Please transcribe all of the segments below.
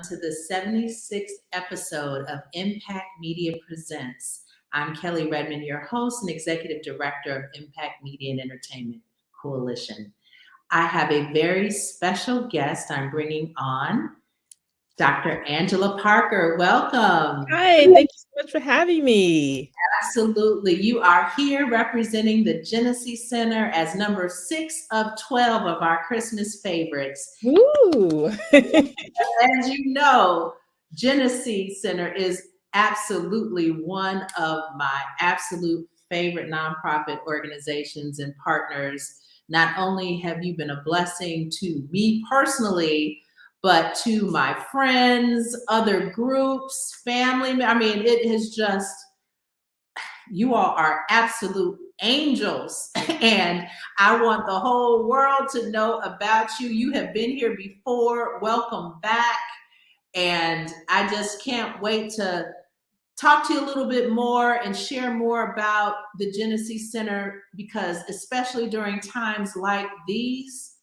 to the 76th episode of Impact Media Presents. I'm Kelly Redmond, your host and Executive Director of Impact Media and Entertainment Coalition. I have a very special guest I'm bringing on, Dr. Angela Parker. Welcome. Hi, thank you so much for having me. Absolutely. You are here representing the Jenesse Center as number 6 of 12 of our Christmas favorites. Woo! As you know, Jenesse Center is absolutely one of my absolute favorite nonprofit organizations and partners. Not only have you been a blessing to me personally, but to my friends, other groups, family. I mean, it has just, you all are absolute angels. And I want the whole world to know about you. You have been here before. Welcome back. And I just can't wait to talk to you a little bit more and share more about the Jenesse Center, because especially during times like these,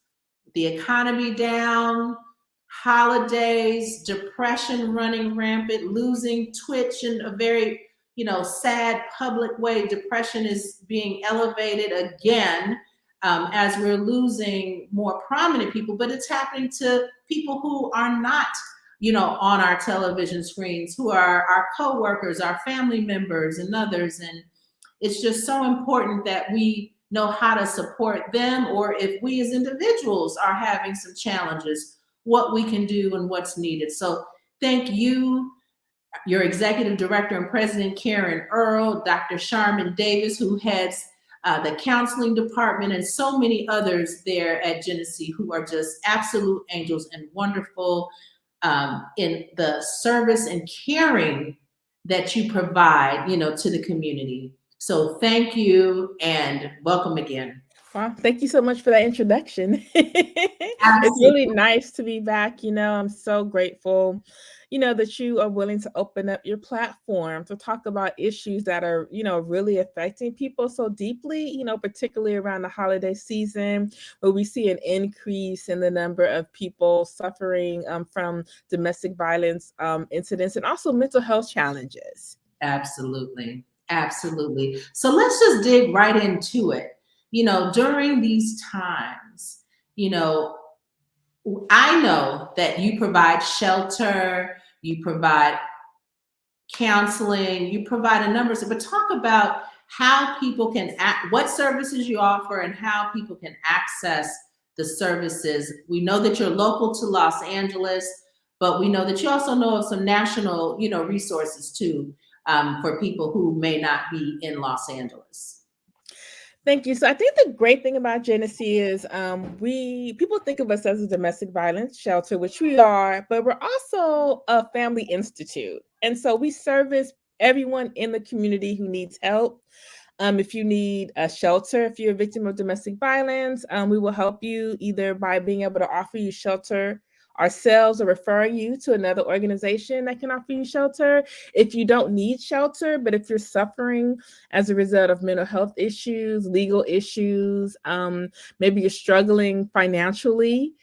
the economy down, holidays, depression running rampant, losing Twitch in a very, sad public way. Depression is being elevated again as we're losing more prominent people, but it's happening to people who are not, on our television screens, who are our coworkers, our family members, and others. And it's just so important that we know how to support them, or if we as individuals are having some challenges, what we can do and what's needed. So thank you, your executive director and president, Karen Earl, Dr. Sharman Davis, who heads the counseling department, and so many others there at Jenesse who are just absolute angels and wonderful in the service and caring that you provide, to the community. So thank you and welcome again. Wow, thank you so much for that introduction. It's really nice to be back. I'm so grateful, that you are willing to open up your platform to talk about issues that are, really affecting people so deeply, particularly around the holiday season, where we see an increase in the number of people suffering from domestic violence incidents and also mental health challenges. Absolutely. Absolutely. So let's just dig right into it. During these times, I know that you provide shelter, you provide counseling, you provide a number of, but talk about how people can what services you offer and how people can access the services. We know that you're local to Los Angeles, but we know that you also know of some national, resources too, for people who may not be in Los Angeles. Thank you. So I think the great thing about Jenesse is people think of us as a domestic violence shelter, which we are, but we're also a family institute. And so we service everyone in the community who needs help. If you need a shelter, if you're a victim of domestic violence, we will help you either by being able to offer you shelter ourselves or referring you to another organization that can offer you shelter. If you don't need shelter, but if you're suffering as a result of mental health issues, legal issues, maybe you're struggling financially,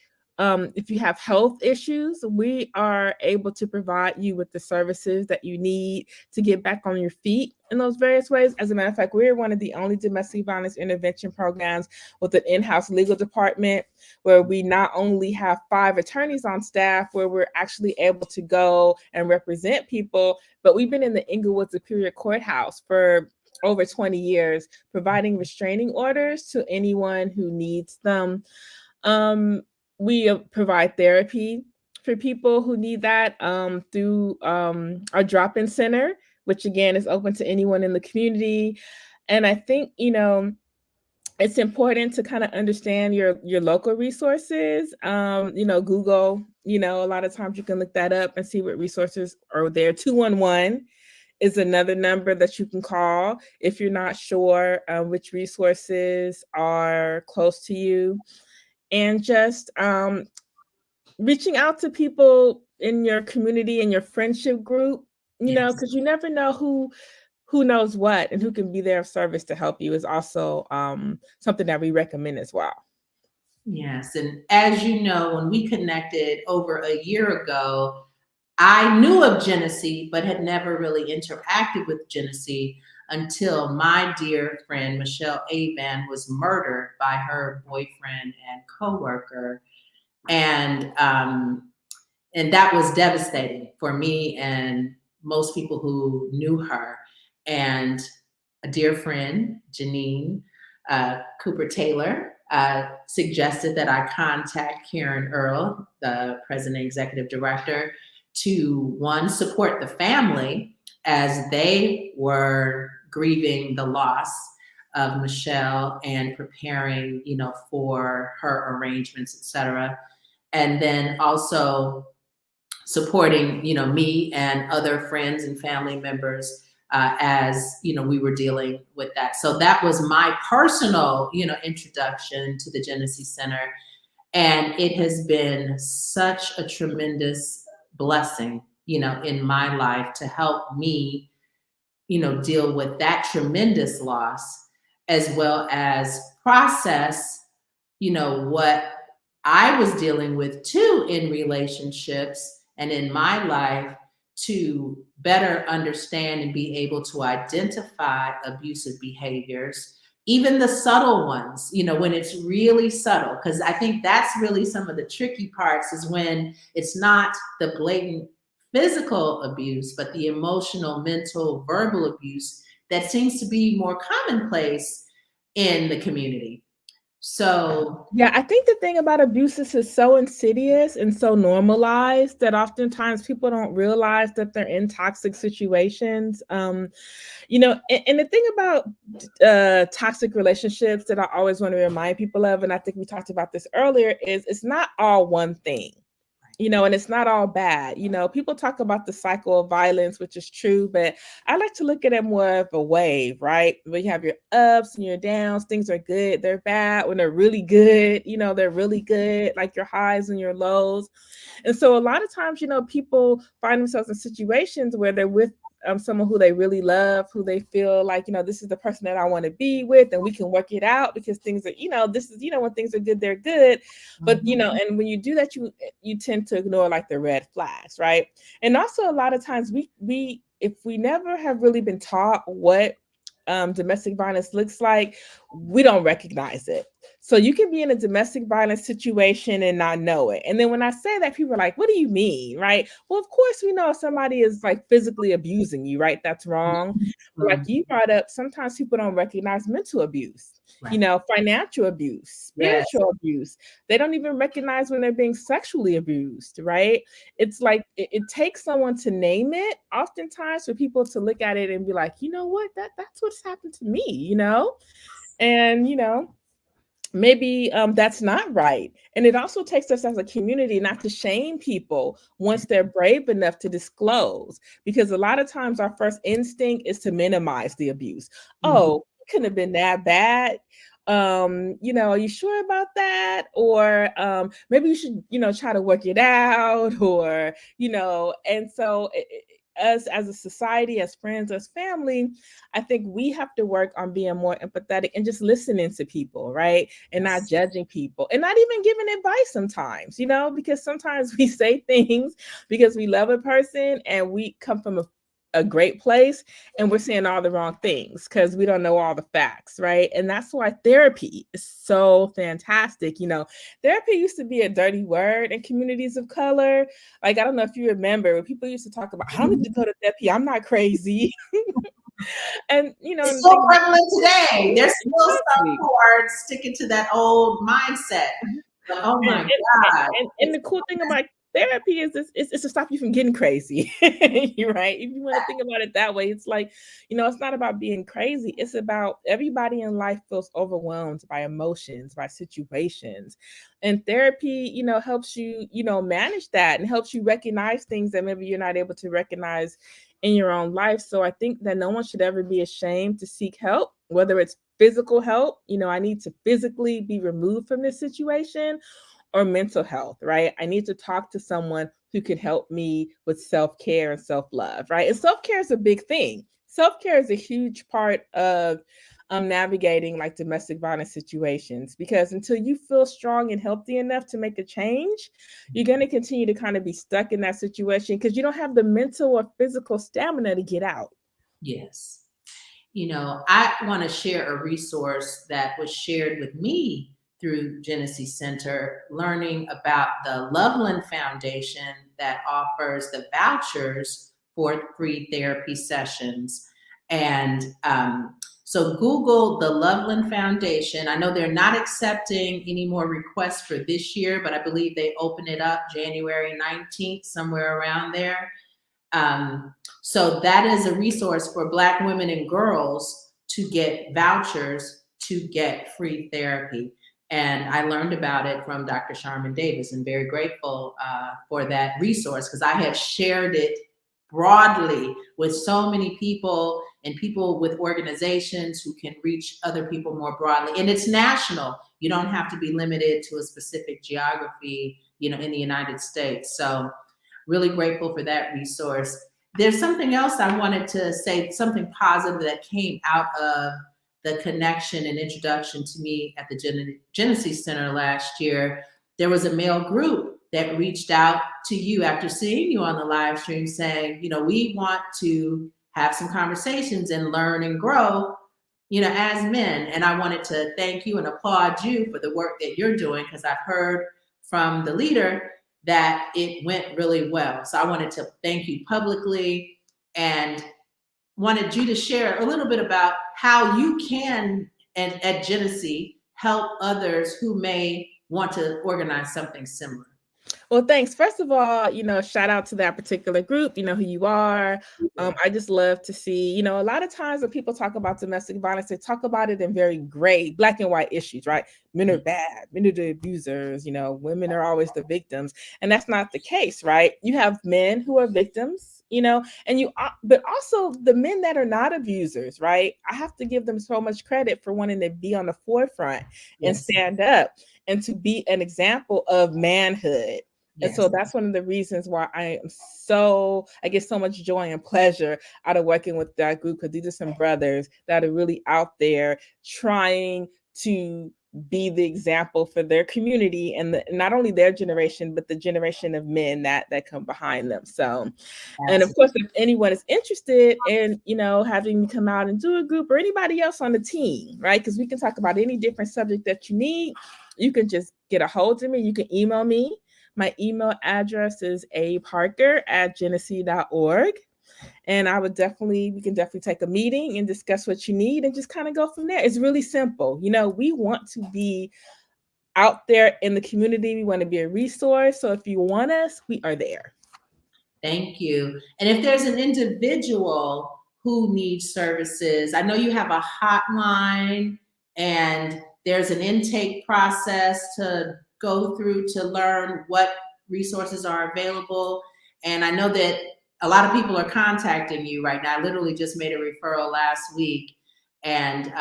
if you have health issues, we are able to provide you with the services that you need to get back on your feet in those various ways. As a matter of fact, we're one of the only domestic violence intervention programs with an in-house legal department where we not only have 5 attorneys on staff where we're actually able to go and represent people, but we've been in the Inglewood Superior Courthouse for over 20 years, providing restraining orders to anyone who needs them. We provide therapy for people who need that through our drop-in center, which again is open to anyone in the community. And I think, it's important to kind of understand your local resources. Google, a lot of times you can look that up and see what resources are there. 211 is another number that you can call if you're not sure which resources are close to you. And just reaching out to people in your community and your friendship group, because you never know who knows what and who can be there of service to help you is also something that we recommend as well. Yes. And as you know, when we connected over a year ago, I knew of Jenesse, but had never really interacted with Jenesse until my dear friend Michelle Avan was murdered by her boyfriend and coworker, and that was devastating for me and most people who knew her. And a dear friend, Janine Cooper Taylor, suggested that I contact Karen Earl, the president and executive director, to one, support the family as they were grieving the loss of Michelle and preparing, for her arrangements, et cetera. And then also supporting, me and other friends and family members as we were dealing with that. So that was my personal, introduction to the Jenesse Center, and it has been such a tremendous blessing, in my life to help me, deal with that tremendous loss, as well as process, what I was dealing with too in relationships and in my life, to better understand and be able to identify abusive behaviors, even the subtle ones, when it's really subtle. Because I think that's really some of the tricky parts, is when it's not the blatant physical abuse, but the emotional, mental, verbal abuse that seems to be more commonplace in the community. So yeah, I think the thing about abuses is so insidious and so normalized that oftentimes people don't realize that they're in toxic situations. And the thing about toxic relationships that I always want to remind people of, and I think we talked about this earlier, is it's not all one thing. And it's not all bad. People talk about the cycle of violence, which is true, but I like to look at it more of a wave, right? Where you have your ups and your downs. Things are good, they're bad. When they're really good, they're really good, like your highs and your lows. And so a lot of times, people find themselves in situations where they're with someone who they really love, who they feel like, this is the person that I want to be with, and we can work it out because things are, this is, when things are good, they're good. But, and when you do that, you tend to ignore like the red flags, right? And also a lot of times we if we never have really been taught what domestic violence looks like, we don't recognize it. So you can be in a domestic violence situation and not know it. And then when I say that, people are like, what do you mean? Right? Well, of course, we know if somebody is like physically abusing you, right? That's wrong. But like you brought up, sometimes people don't recognize mental abuse, right. Financial abuse, spiritual abuse. They don't even recognize when they're being sexually abused, right? It's like it takes someone to name it oftentimes for people to look at it and be like, you know what, that's what's happened to me, and maybe that's not right. And it also takes us as a community not to shame people once they're brave enough to disclose, because a lot of times our first instinct is to minimize the abuse. Oh, it couldn't have been that bad. Are you sure about that? Or maybe you should, try to work it out, or, and so us as a society, as friends, as family, I think we have to work on being more empathetic and just listening to people, right? And not judging people and not even giving advice sometimes, because sometimes we say things because we love a person and we come from a great place and we're saying all the wrong things because we don't know all the facts, right? And that's why therapy is so fantastic. Therapy used to be a dirty word in communities of color. Like, I don't know if you remember when people used to talk about, I don't need to go to therapy, I'm not crazy. And it's so prevalent today. There's still some who are sticking to that old mindset. But, oh my God. And the cool thing about therapy is it's to stop you from getting crazy. Right? If you want to think about it that way, it's like, it's not about being crazy. It's about everybody in life feels overwhelmed by emotions, by situations. And therapy, helps you, manage that and helps you recognize things that maybe you're not able to recognize in your own life. So I think that no one should ever be ashamed to seek help, whether it's physical help, I need to physically be removed from this situation, or mental health, right? I need to talk to someone who can help me with self-care and self-love, right? And self-care is a big thing. Self-care is a huge part of navigating like domestic violence situations, because until you feel strong and healthy enough to make a change, you're going to continue to kind of be stuck in that situation because you don't have the mental or physical stamina to get out. Yes. I want to share a resource that was shared with me through Jenesse Center, learning about the Loveland Foundation that offers the vouchers for free therapy sessions. And so Google the Loveland Foundation. I know they're not accepting any more requests for this year, but I believe they open it up January 19th, somewhere around there. So that is a resource for Black women and girls to get vouchers to get free therapy. And I learned about it from Dr. Sharman Davis, and very grateful for that resource, because I have shared it broadly with so many people, and people with organizations who can reach other people more broadly. And it's national. You don't have to be limited to a specific geography, in the United States. So really grateful for that resource. There's something else I wanted to say, something positive that came out of the connection and introduction to me at the Jenesse Center last year. There was a male group that reached out to you after seeing you on the live stream saying, we want to have some conversations and learn and grow, as men. And I wanted to thank you and applaud you for the work that you're doing, because I've heard from the leader that it went really well. So I wanted to thank you publicly, and wanted you to share a little bit about how you can, at Jenesse, help others who may want to organize something similar. Well, thanks. First of all, shout out to that particular group. You know who you are. I just love to see, a lot of times when people talk about domestic violence, they talk about it in very gray, black and white issues, right? Men are bad, men are the abusers, women are always the victims. And that's not the case, right? You have men who are victims, but also the men that are not abusers, right? I have to give them so much credit for wanting to be on the forefront and stand up and to be an example of manhood. And so that's one of the reasons why I get so much joy and pleasure out of working with that group, because these are some brothers that are really out there trying to be the example for their community, and not only their generation, but the generation of men that come behind them. So, and of course, if anyone is interested in, having me come out and do a group, or anybody else on the team, right? Because we can talk about any different subject that you need. You can just get a hold of me. You can email me. My email address is aparker@jenesse.org. And we can definitely take a meeting and discuss what you need and just kind of go from there. It's really simple. We want to be out there in the community. We want to be a resource. So if you want us, we are there. Thank you. And if there's an individual who needs services, I know you have a hotline, and there's an intake process to go through to learn what resources are available. And I know that a lot of people are contacting you right now. I literally just made a referral last week. And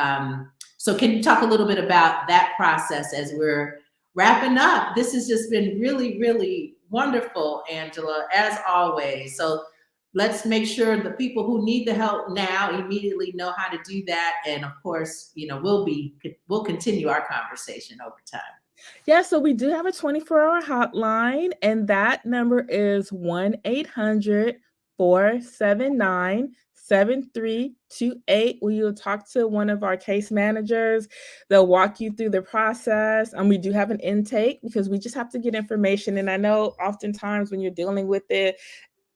so can you talk a little bit about that process as we're wrapping up? This has just been really, really wonderful, Angela, as always. So let's make sure the people who need the help now immediately know how to do that. And of course, we'll continue our conversation over time. Yeah, so we do have a 24-hour hotline, and that number is 1-800-479-7328. We will talk to one of our case managers. They'll walk you through the process. And we do have an intake, because we just have to get information. And I know oftentimes when you're dealing with it,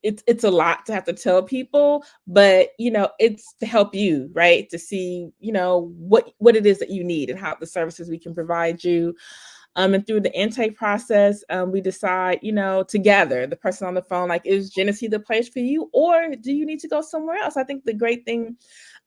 it's a lot to have to tell people, but it's to help you, right? To see, what it is that you need and how the services we can provide you. And through the intake process, we decide, together, the person on the phone, like, is Jenesse the place for you, or do you need to go somewhere else? I think the great thing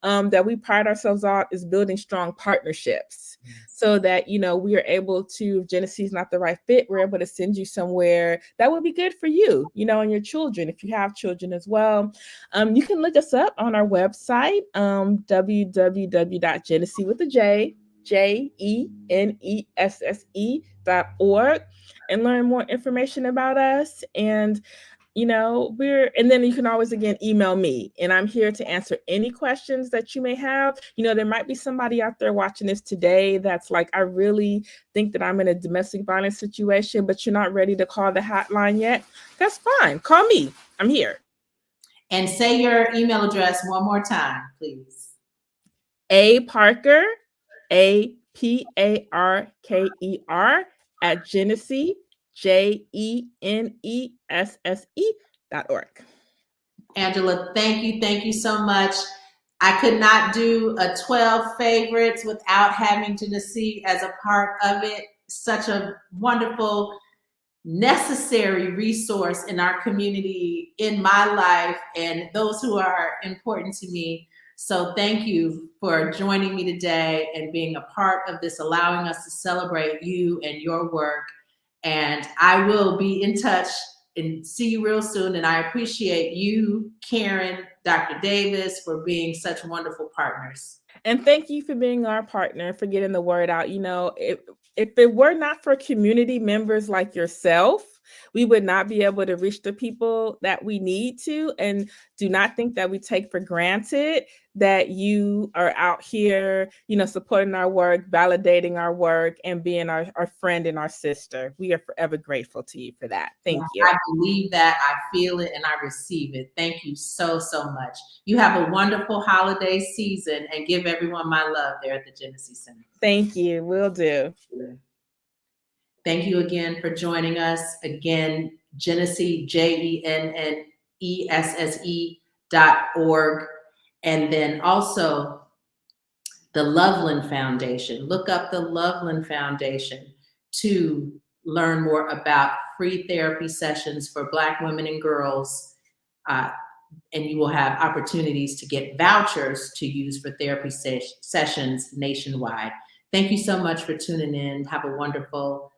that we pride ourselves on is building strong partnerships, so that, we are able to, if Jenesse is not the right fit, we're able to send you somewhere that would be good for you, and your children, if you have children as well. You can look us up on our website, www.jenesse with a J, JENESSE.org, and learn more information about us. And and then you can always again email me, and I'm here to answer any questions that you may have. There might be somebody out there watching this today that's like, I really think that I'm in a domestic violence situation, but you're not ready to call the hotline yet. That's fine. Call me. I'm here. And say your email address one more time, please. A Parker, APARKER at Jenesse, JENESSE.org. Angela, thank you so much. I could not do a 12 favorites without having Jenesse as a part of it. Such a wonderful, necessary resource in our community, in my life, and those who are important to me. So thank you for joining me today and being a part of this, allowing us to celebrate you and your work. And I will be in touch and see you real soon. And I appreciate you, Karen, Dr. Davis, for being such wonderful partners. And thank you for being our partner, for getting the word out. If it were not for community members like yourself, we would not be able to reach the people that we need to. And do not think that we take for granted that you are out here, supporting our work, validating our work, and being our friend and our sister. We are forever grateful to you for that. Thank you. I believe that, I feel it, and I receive it. Thank you so, so much. You have a wonderful holiday season, and give everyone my love there at the Jenesse Center. Thank you. Will do. Thank you again for joining us. Again, Jenesse, JENNESSE.org. And then also the Loveland Foundation. Look up the Loveland Foundation to learn more about free therapy sessions for Black women and girls. And you will have opportunities to get vouchers to use for therapy sessions nationwide. Thank you so much for tuning in. Have a wonderful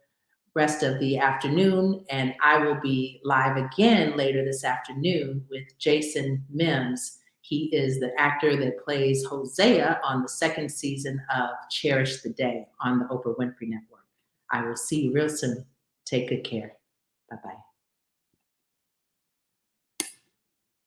rest of the afternoon, and I will be live again later this afternoon with Jason Mims. He is the actor that plays Hosea on the second season of Cherish the Day on the Oprah Winfrey Network. I will see you real soon. Take good care. Bye-bye.